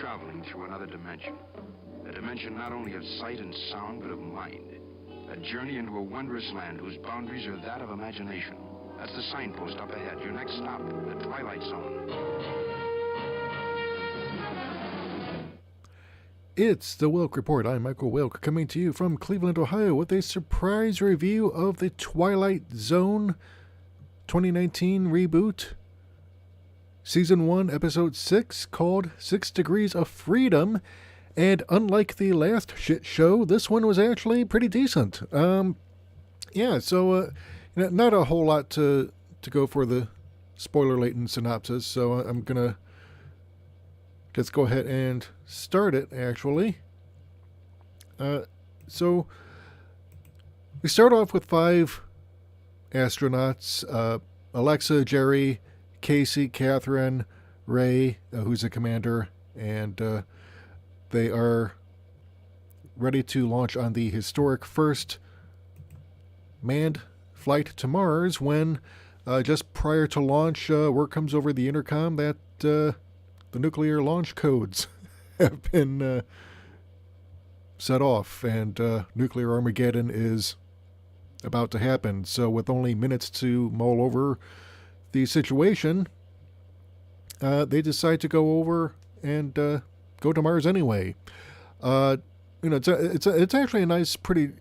traveling through another dimension. A dimension not only of sight and sound, but of mind. A journey into a wondrous land whose boundaries are that of imagination. That's the signpost up ahead. Your next stop, the Twilight Zone. It's the Wilk Report. I'm Michael Wilk, coming to you from Cleveland, Ohio, with a surprise review of the Twilight Zone 2019 reboot. Season 1, Episode 6, called 6 Degrees of Freedom. And unlike the last shit show, this one was actually pretty decent. Not a whole lot to go for the spoiler-laden synopsis, so I'm going to just go ahead and start it, actually. So we start off with 5 astronauts, Alexa, Jerry, Casey, Catherine, Ray, who's a commander, and they are ready to launch on the historic first manned flight to Mars when, just prior to launch, word comes over the intercom that the nuclear launch codes have been set off, and nuclear Armageddon is about to happen. So with only minutes to mull over the situation, they decide to go over and go to Mars anyway. It's actually a nice, pretty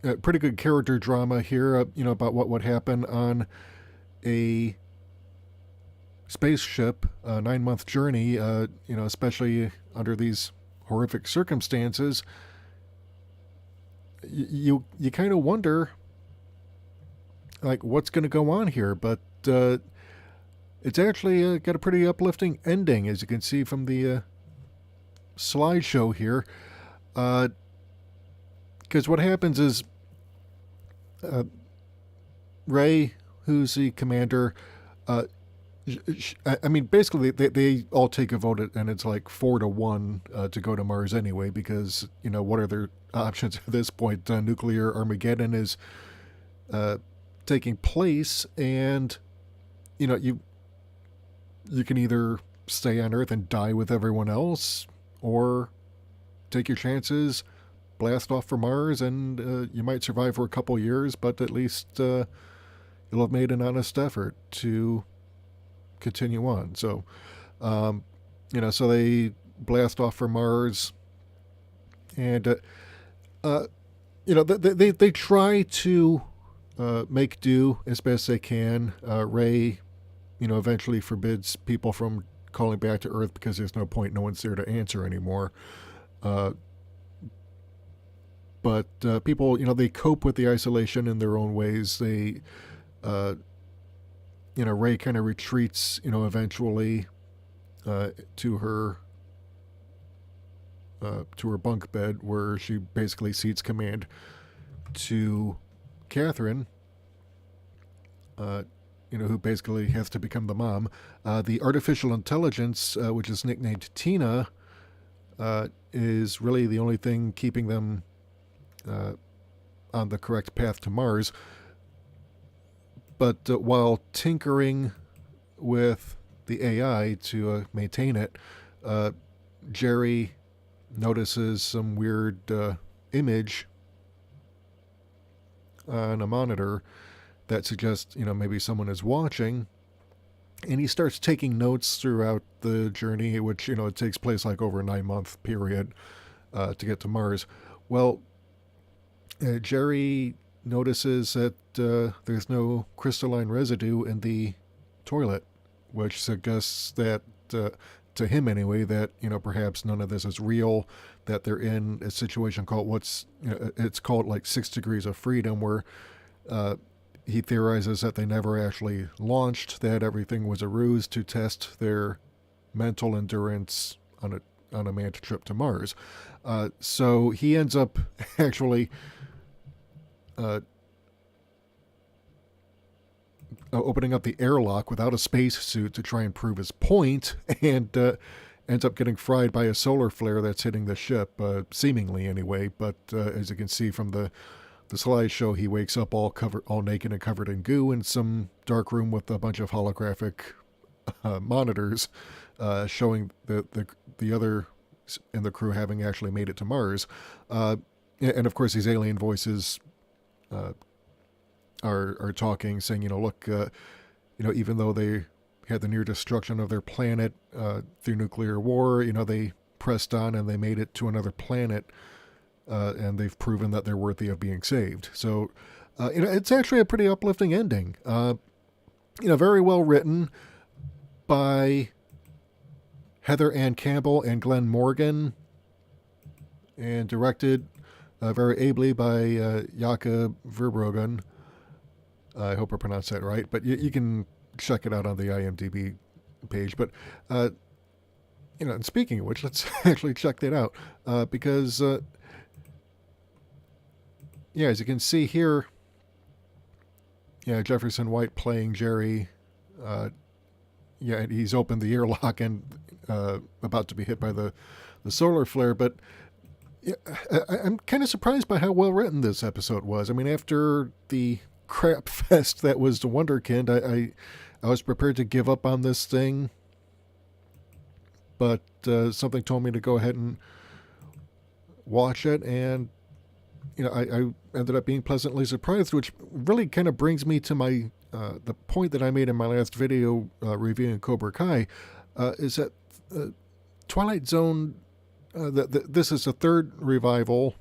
good character drama here. About what would happen on a spaceship, a 9-month journey. Especially under these horrific circumstances. You kind of wonder, like, what's going to go on here, but it's actually got a pretty uplifting ending, as you can see from the slideshow here. Because what happens is Ray, who's the commander, basically they all take a vote, and it's like 4-1 to go to Mars anyway, because, what are their options at this point? Nuclear Armageddon is taking place, and you can either stay on Earth and die with everyone else, or take your chances, blast off for Mars, and you might survive for a couple years, but at least you'll have made an honest effort to continue on. So, so they blast off for Mars, and they try to make do as best they can. Ray, eventually forbids people from calling back to Earth because there's no point, no one's there to answer anymore. But people, they cope with the isolation in their own ways. They, Ray kind of retreats, eventually to her bunk bed, where she basically cedes command to Catherine, who basically has to become the mom. The artificial intelligence, which is nicknamed Tina, is really the only thing keeping them on the correct path to Mars. But while tinkering with the AI to maintain it, Jerry notices some weird image on a monitor that suggests, maybe someone is watching, and he starts taking notes throughout the journey, which, it takes place like over a 9-month period to get to Mars. Well, Jerry notices that there's no crystalline residue in the toilet, which suggests that, to him anyway, that, perhaps none of this is real, that they're in a situation called it's called like 6 Degrees of Freedom, where he theorizes that they never actually launched, that everything was a ruse to test their mental endurance on a manned trip to Mars. So he ends up actually opening up the airlock without a spacesuit to try and prove his point, and ends up getting fried by a solar flare that's hitting the ship, seemingly anyway. But as you can see from the slideshow, he wakes up all naked and covered in goo in some dark room with a bunch of holographic monitors showing the other in the crew having actually made it to Mars. And of course, these alien voices are talking, saying, look, even though they had the near destruction of their planet through nuclear war, they pressed on and they made it to another planet, and they've proven that they're worthy of being saved. So, it's actually a pretty uplifting ending. Very well written by Heather Ann Campbell and Glenn Morgan, and directed very ably by Jakob Verbruggen. I hope I pronounced that right, but you can check it out on the IMDb page. But, and speaking of which, let's actually check that out, because, as you can see here, Jefferson White playing Jerry, he's opened the airlock and about to be hit by the solar flare, but I'm kind of surprised by how well written this episode was. I mean, after the crap fest that was the Wonderkind, I was prepared to give up on this thing, but something told me to go ahead and watch it, and I ended up being pleasantly surprised, which really kind of brings me to my the point that I made in my last video reviewing Cobra Kai, is that Twilight Zone, this is the third revival,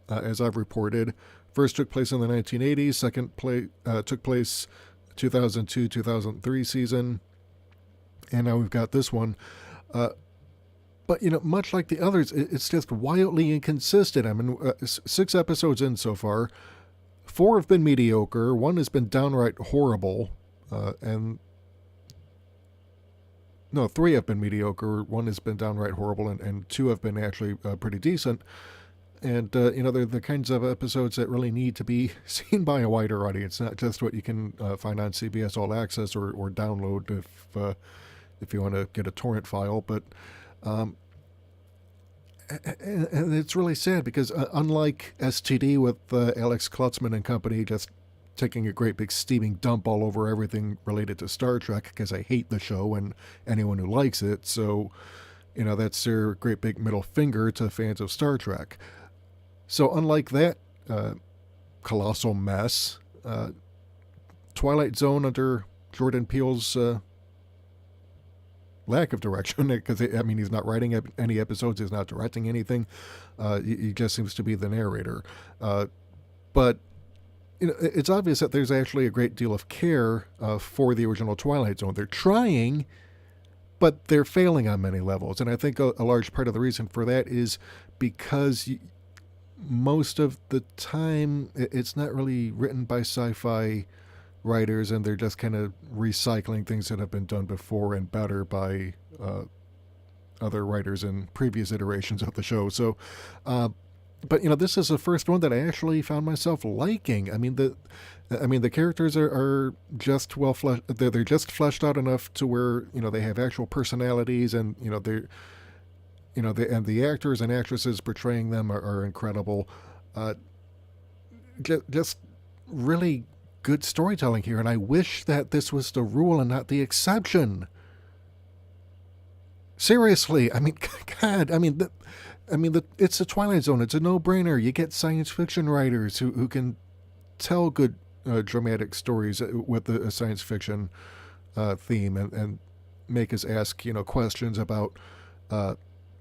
as I've reported. First took place in the 1980s, second took place 2002-2003 season, and now we've got this one. But, much like the others, it's just wildly inconsistent. I mean, 6 episodes in so far. 4 have been mediocre. 1 has been downright horrible. 3 have been mediocre. 1 has been downright horrible, and 2 have been actually pretty decent. And, they're the kinds of episodes that really need to be seen by a wider audience, not just what you can find on CBS All Access or download if you want to get a torrent file. But and it's really sad because unlike STD with Alex Klutzman and company just taking a great big steaming dump all over everything related to Star Trek, because I hate the show and anyone who likes it, so that's their great big middle finger to fans of Star Trek. So unlike that colossal mess, Twilight Zone under Jordan Peele's lack of direction, because he's not writing any episodes, he's not directing anything, he just seems to be the narrator, but it's obvious that there's actually a great deal of care for the original Twilight Zone. They're trying, but they're failing on many levels, and I think a large part of the reason for that is because most of the time it's not really written by sci-fi writers, and they're just kind of recycling things that have been done before and better by other writers in previous iterations of the show. So, but this is the first one that I actually found myself liking. I mean, the characters are just well fleshed. They're just fleshed out enough to where they have actual personalities, and they're and the actors and actresses portraying them are incredible. Just really good storytelling here, and I wish that this was the rule and not the exception. Seriously, I mean, God, it's the Twilight Zone. It's a no-brainer. You get science fiction writers who can tell good dramatic stories with a science fiction theme, and make us ask questions about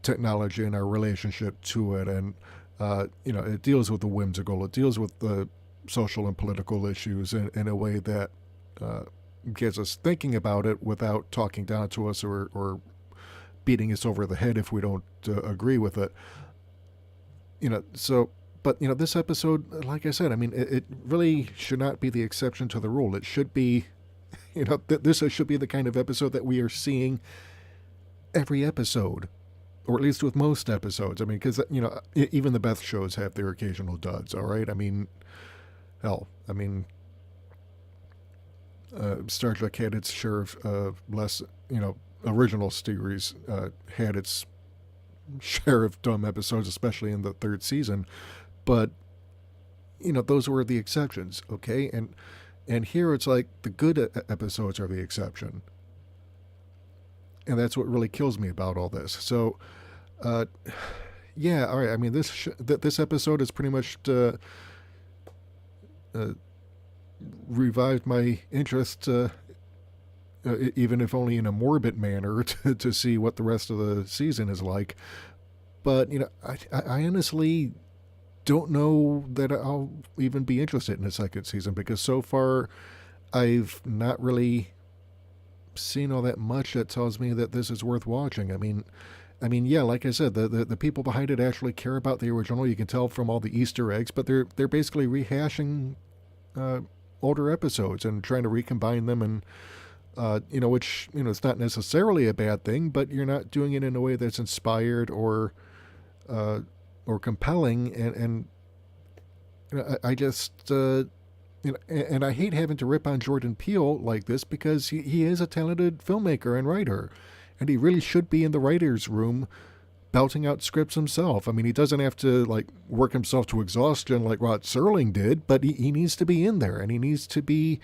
technology and our relationship to it, and it deals with the whimsical. It deals with the social and political issues in a way that gets us thinking about it without talking down to us or beating us over the head if we don't agree with it. But this episode, like I said, it really should not be the exception to the rule. It should be, this should be the kind of episode that we are seeing every episode, or at least with most episodes. Because, even the best shows have their occasional duds, all right? Hell, Star Trek had its share of less, original series had its share of dumb episodes, especially in the 3rd season. But, those were the exceptions, okay? And here it's like the good episodes are the exception. And that's what really kills me about all this. So, yeah, all right. I mean, this episode has pretty much revived my interest, even if only in a morbid manner, to see what the rest of the season is like. But, I honestly don't know that I'll even be interested in the second season, because so far I've not really seen all that much that tells me that this is worth watching. I mean, yeah, like I said, the people behind it actually care about the original. You can tell from all the Easter eggs, but they're basically rehashing older episodes and trying to recombine them, and which it's not necessarily a bad thing, but you're not doing it in a way that's inspired or compelling, and I just and I hate having to rip on Jordan Peele like this, because he is a talented filmmaker and writer, and he really should be in the writer's room belting out scripts himself. I mean, he doesn't have to work himself to exhaustion like Rod Serling did, but he needs to be in there, and he needs to be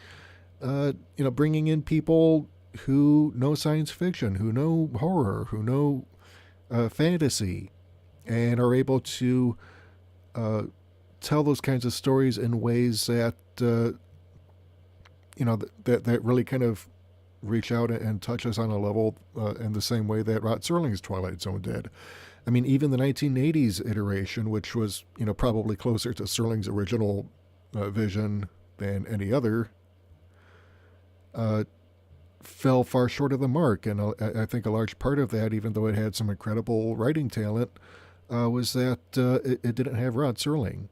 bringing in people who know science fiction, who know horror, who know fantasy, and are able to tell those kinds of stories in ways that that really kind of reach out and touch us on a level in the same way that Rod Serling's Twilight Zone did. I mean, even the 1980s iteration, which was probably closer to Serling's original vision than any other, fell far short of the mark. And I think a large part of that, even though it had some incredible writing talent, was that it didn't have Rod Serling.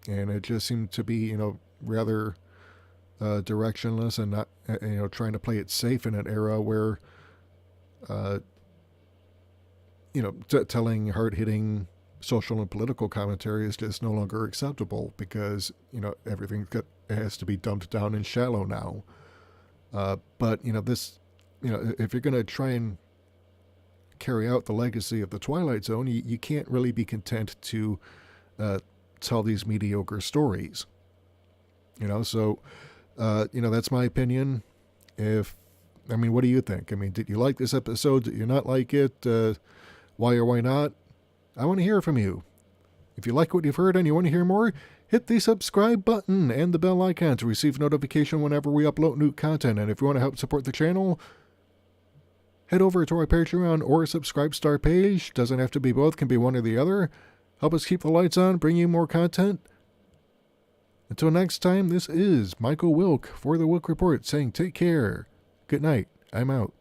And it just seemed to be, rather directionless, and not, trying to play it safe in an era where, telling hard-hitting social and political commentary is just no longer acceptable, because, everything has to be dumped down and shallow now. But, this, if you're going to try and carry out the legacy of the Twilight Zone, you can't really be content to tell these mediocre stories. So, that's my opinion. What do you think? I mean, did you like this episode? Did you not like it? Why or why not? I want to hear from you. If you like what you've heard and you want to hear more, hit the subscribe button and the bell icon to receive notification whenever we upload new content. And if you want to help support the channel, head over to our Patreon or Subscribe Star page. Doesn't have to be both, can be one or the other. Help us keep the lights on, bring you more content. Until next time, this is Michael Wilk for the Wilk Report saying take care. Good night. I'm out.